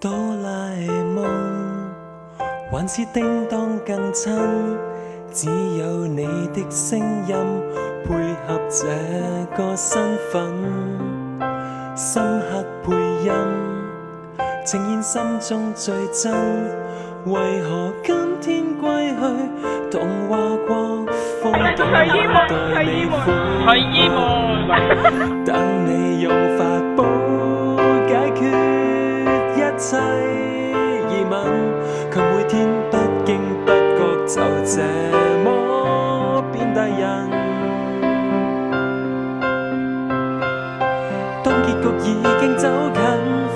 哆啦 A 夢還是叮當更親，只有你的聲音配合這個身份，深刻配音呈現心中最真。為何今天歸去，童話國風景還待你寬，等你用法寶解決一切疑問，卻每天不經不覺就這麼變大人。當結局已經走近，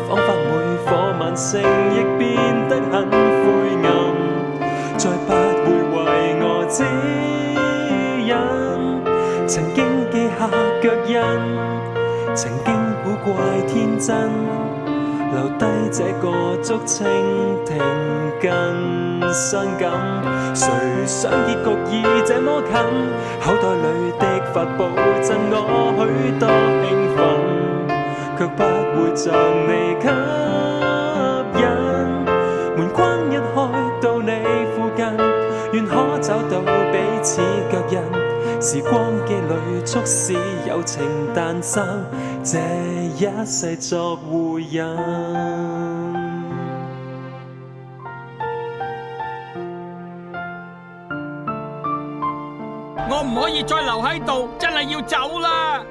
彷彿每顆晚星亦變得很灰暗，再不會為我指引曾經記下腳印，曾經古怪天真，留低這個竹蜻蜓更傷感。誰想結局已這麼近，口袋裏的法寶贈我許多興奮，卻不會像你吸引。門關一開到你附近，願可找到彼此腳印。時光機裏促使友情誕生，這一世作護蔭。我唔可以再留喺度，真係要走啦！